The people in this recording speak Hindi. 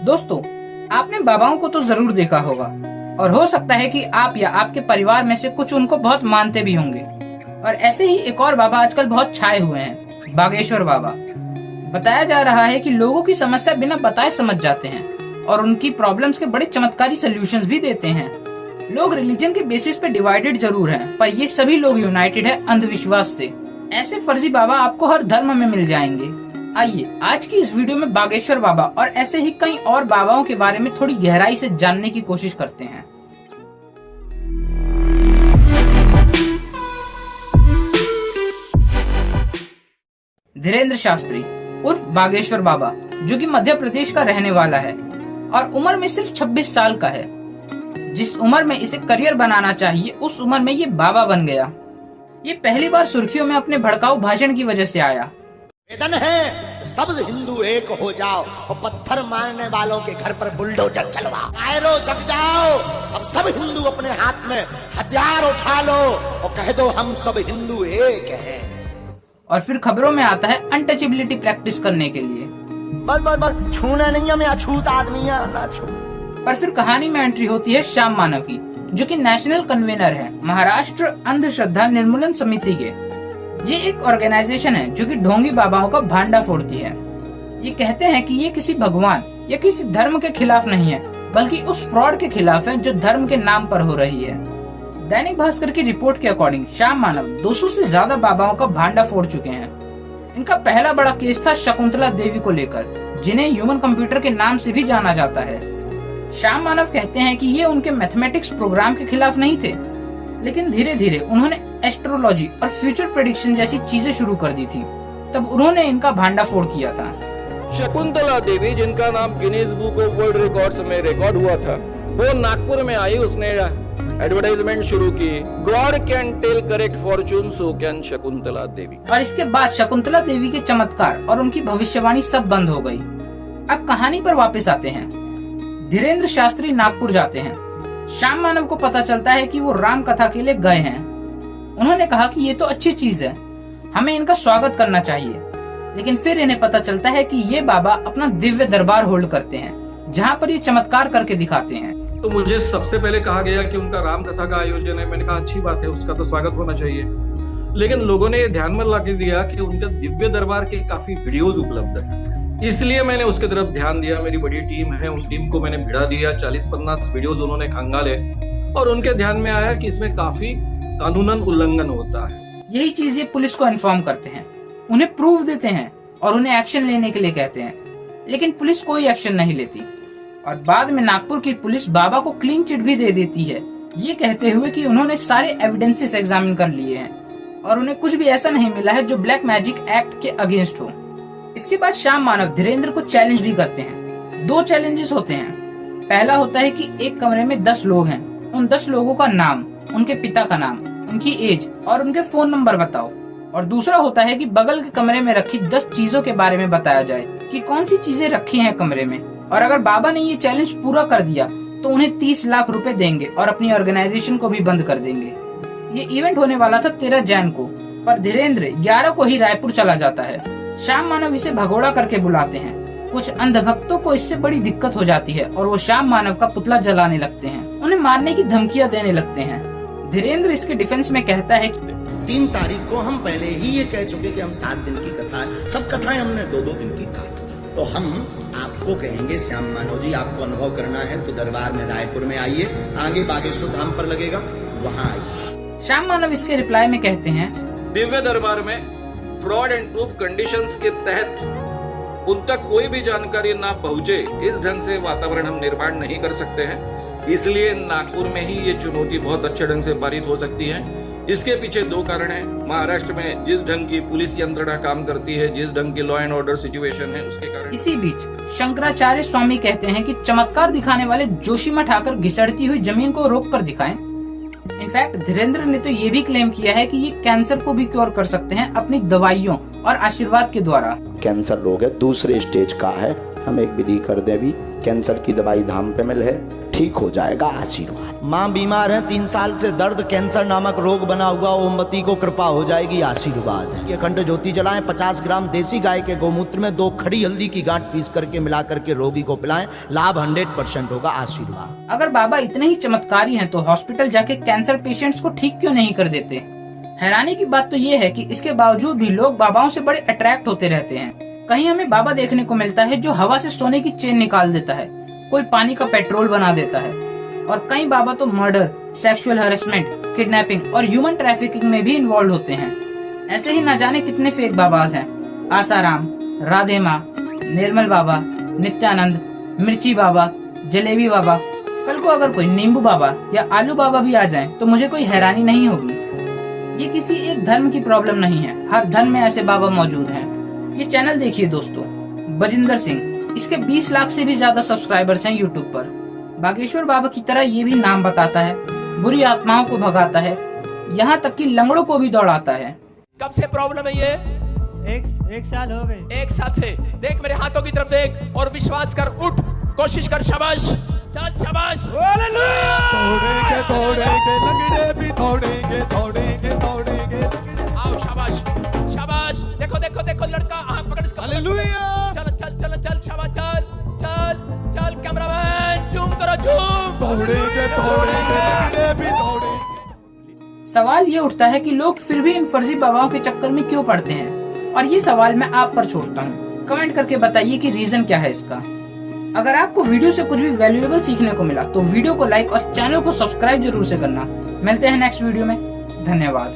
दोस्तों, आपने बाबाओं को तो जरूर देखा होगा और हो सकता है कि आप या आपके परिवार में से कुछ उनको बहुत मानते भी होंगे। और ऐसे ही एक और बाबा आजकल बहुत छाए हुए हैं, बागेश्वर बाबा। बताया जा रहा है कि लोगों की समस्या बिना बताए समझ जाते हैं और उनकी प्रॉब्लम्स के बड़े चमत्कारी सॉल्यूशंस भी देते हैं। लोग रिलीजन के बेसिस पे डिवाइडेड जरूर हैं, पर ये सभी लोग यूनाइटेड है अंधविश्वास से। ऐसे फर्जी बाबा आपको हर धर्म में मिल जाएंगे। आइए आज की इस वीडियो में बागेश्वर बाबा और ऐसे ही कई और बाबाओं के बारे में थोड़ी गहराई से जानने की कोशिश करते हैं। धीरेन्द्र शास्त्री उर्फ बागेश्वर बाबा, जो कि मध्य प्रदेश का रहने वाला है और उम्र में सिर्फ 26 साल का है। जिस उम्र में इसे करियर बनाना चाहिए उस उम्र में ये बाबा बन गया। ये पहली बार सुर्खियों में अपने भड़काऊ भाषण की वजह से आया। वेदन है सब हिंदू एक हो जाओ और पत्थर मारने वालों के घर पर बुलडोजर चलवाओ। कायरो जग जाओ, अब सब हिंदू अपने हाथ में हथियार उठा लो और कह दो हम सब हिंदू एक हैं। और फिर खबरों में आता है अनटचेबिलिटी प्रैक्टिस करने के लिए। बस छूना नहीं है, मैं अछूत आदमी है ना छू। पर फिर कहानी में एंट्री होती है श्याम मानव की, जो कि नेशनल कन्वीनर है महाराष्ट्र अंधश्रद्धा निर्मूलन समिति के। ये एक ऑर्गेनाइजेशन है जो कि ढोंगी बाबाओं का भांडा फोड़ती है। ये कहते हैं कि ये किसी भगवान या किसी धर्म के खिलाफ नहीं है, बल्कि उस फ्रॉड के खिलाफ है जो धर्म के नाम पर हो रही है। दैनिक भास्कर की रिपोर्ट के अकॉर्डिंग श्याम मानव 200 से ज्यादा बाबाओं का भांडा फोड़ चुके हैं। इनका पहला बड़ा केस था शकुंतला देवी को लेकर, जिन्हें ह्यूमन कंप्यूटर के नाम से भी जाना जाता है। श्याम मानव कहते हैं कि ये उनके मैथमेटिक्स प्रोग्राम के खिलाफ नहीं थे, लेकिन धीरे धीरे उन्होंने एस्ट्रोलॉजी और फ्यूचर प्रेडिक्शन जैसी चीजें शुरू कर दी थी, तब उन्होंने इनका भांडा फोड़ किया था। शकुंतला देवी, जिनका नाम Guinness book of world records में रिकॉर्ड हुआ था, वो नागपुर में आई। उसने एडवर्टाइजमेंट शुरू की, God can tell correct fortune, so can Shakuntala Devi. और इसके बाद शकुंतला देवी के चमत्कार और उनकी भविष्यवाणी सब बंद हो गई। अब कहानी पर वापस आते हैं। धीरेन्द्र शास्त्री नागपुर जाते हैं। श्याम मानव को पता चलता है कि वो राम कथा के लिए गए हैं। उन्होंने कहा कि ये तो अच्छी चीज है, हमें इनका स्वागत करना चाहिए। लेकिन फिर इन्हें पता चलता है कि ये बाबा अपना दिव्य दरबार होल्ड करते हैं, जहाँ पर ये चमत्कार करके दिखाते हैं। तो मुझे सबसे पहले कहा गया कि उनका राम कथा का आयोजन है। मैंने कहा अच्छी बात है, उसका तो स्वागत होना चाहिए। लेकिन लोगों ने ये ध्यान में लाके दिया कि उनके दिव्य दरबार के काफी वीडियोज उपलब्ध है, इसलिए मैंने उसके तरफ ध्यान दिया। मेरी बड़ी टीम है, उन टीम को मैंने भिड़ा दिया। 40-50 वीडियोज उन्होंने खंगाले और उनके ध्यान में आया कि इसमें काफी कानूनन उल्लंघन होता है। यही चीज ये पुलिस को इन्फॉर्म करते हैं, उन्हें प्रूफ देते हैं और उन्हें एक्शन लेने के लिए कहते हैं, लेकिन पुलिस कोई एक्शन नहीं लेती। और बाद में नागपुर की पुलिस बाबा को क्लीन चिट भी दे देती है, ये कहते हुए कि उन्होंने सारे एविडेंसेस एग्जामिन कर लिए हैं और उन्हें कुछ भी ऐसा नहीं मिला है जो ब्लैक मैजिक एक्ट के अगेंस्ट हो। इसके बाद श्याम मानव धीरेन्द्र को चैलेंज भी करते हैं। 2 चैलेंजेस होते हैं। पहला होता है कि एक कमरे में 10 लोग हैं, उन 10 लोगों का नाम, उनके पिता का नाम, उनकी एज और उनके फोन नंबर बताओ। और दूसरा होता है कि बगल के कमरे में रखी 10 चीजों के बारे में बताया जाए कि कौन सी चीजें रखी हैं कमरे में। और अगर बाबा ने ये चैलेंज पूरा कर दिया तो उन्हें 30 लाख रुपए देंगे और अपनी ऑर्गेनाइजेशन को भी बंद कर देंगे। ये इवेंट होने वाला था 13 जैन को, पर धीरेन्द्र 11 को ही रायपुर चला जाता है। श्याम मानव इसे भगोड़ा करके बुलाते हैं। कुछ अंधभक्तों को इससे बड़ी दिक्कत हो जाती है और वो श्याम मानव का पुतला जलाने लगते हैं, उन्हें मारने की धमकियां देने लगते हैं। धीरेन्द्र इसके डिफेंस में कहता है कि 3 तारीख को हम पहले ही ये कह चुके कि हम 7 दिन की कथा है, सब कथाएं हमने 2-2 दिन की काट दी। तो हम आपको कहेंगे श्याम मानव जी, आपको अनुभव करना है तो दरबार में रायपुर में आइए, आगे बागेश्वर धाम पर लगेगा, वहाँ आइए। श्याम मानव इसके रिप्लाई में कहते हैं, दिव्य दरबार में फ्रॉड एंड प्रूफ कंडीशंस के तहत उन तक कोई भी जानकारी ना पहुंचे, इस ढंग से वातावरण हम निर्माण नहीं कर सकते हैं। इसलिए नागपुर में ही ये चुनौती बहुत अच्छे ढंग से पारित हो सकती है। इसके पीछे 2 कारण हैं। महाराष्ट्र में जिस ढंग की पुलिस यंत्रणा काम करती है, जिस ढंग की लॉ एंड ऑर्डर सिचुएशन है, उसके कारण। इसी बीच शंकराचार्य स्वामी कहते हैं कि चमत्कार दिखाने वाले जोशीमठ आकर घिसड़ती हुई जमीन को रोक कर दिखाएं। इनफैक्ट धीरेन्द्र ने तो ये भी क्लेम किया है कि ये कैंसर को भी क्योर कर सकते हैं अपनी दवाइयों और आशीर्वाद के द्वारा। कैंसर रोग है, दूसरे स्टेज का है हम एक विधि कर दे अभी, कैंसर की दवाई धाम पे मिल है, ठीक हो जाएगा, आशीर्वाद। माँ बीमार है 3 साल से, दर्द कैंसर नामक रोग बना हुआ, ओमवती को कृपा हो जाएगी, आशीर्वाद। ये अखंड ज्योति जलाएं, 50 ग्राम देसी गाय के गोमूत्र में 2 खड़ी हल्दी की गांठ पीस करके मिला करके रोगी को पिलाएं, लाभ 100% होगा, आशीर्वाद। अगर बाबा इतने ही चमत्कारी हैं तो हॉस्पिटल जाके कैंसर पेशेंट्स को ठीक क्यों नहीं कर देते? हैरानी की बात तो ये है कि इसके बावजूद भी लोग बाबाओं से बड़े अट्रैक्ट होते रहते हैं। कहीं हमें बाबा देखने को मिलता है जो हवा से सोने की चेन निकाल देता है, कोई पानी का पेट्रोल बना देता है, और कई बाबा तो मर्डर, सेक्सुअल हैरेसमेंट, किडनैपिंग और ह्यूमन ट्रैफिकिंग में भी इन्वॉल्व होते हैं। ऐसे ही न जाने कितने फेक बाबाज हैं। आसाराम, राधे माँ, निर्मल बाबा, नित्यानंद, मिर्ची बाबा, जलेबी बाबा। कल को अगर कोई नींबू बाबा या आलू बाबा भी आ जाएं, तो मुझे कोई हैरानी नहीं होगी। ये किसी एक धर्म की प्रॉब्लम नहीं है, हर धर्म में ऐसे बाबा मौजूद हैं। ये चैनल देखिए दोस्तों, बजिंदर सिंह, इसके 20 लाख से भी ज्यादा सब्सक्राइबर्स हैं यूट्यूब पर। बागेश्वर बाबा की तरह ये भी नाम बताता है, बुरी आत्माओं को भगाता है, यहाँ तक कि लंगड़ों को भी दौड़ाता है। कब से प्रॉब्लम है ये? एक साल हो गए। 1 साल से। देख मेरे हाथों की तरफ देख और विश्वास कर, उठ, कोशिश कर, शाबाश, चल शाबाश। दौड़ेंगे आओ शाबाश, शाबाश। देखो देखो देखो लड़का, आंख पकड़ इसका। चल चल चल चल, शाबाश, चल चल चल, कैमरामैन जूम करो, जूम। दौड़ेंगे। सवाल ये उठता है कि लोग फिर भी इन फर्जी बाबाओं के चक्कर में क्यों पड़ते हैं, और ये सवाल मैं आप पर छोड़ता हूँ। कमेंट करके बताइए कि रीजन क्या है इसका। अगर आपको वीडियो से कुछ भी वैल्यूएबल सीखने को मिला तो वीडियो को लाइक और चैनल को सब्सक्राइब जरूर से करना। मिलते हैं नेक्स्ट वीडियो में, धन्यवाद।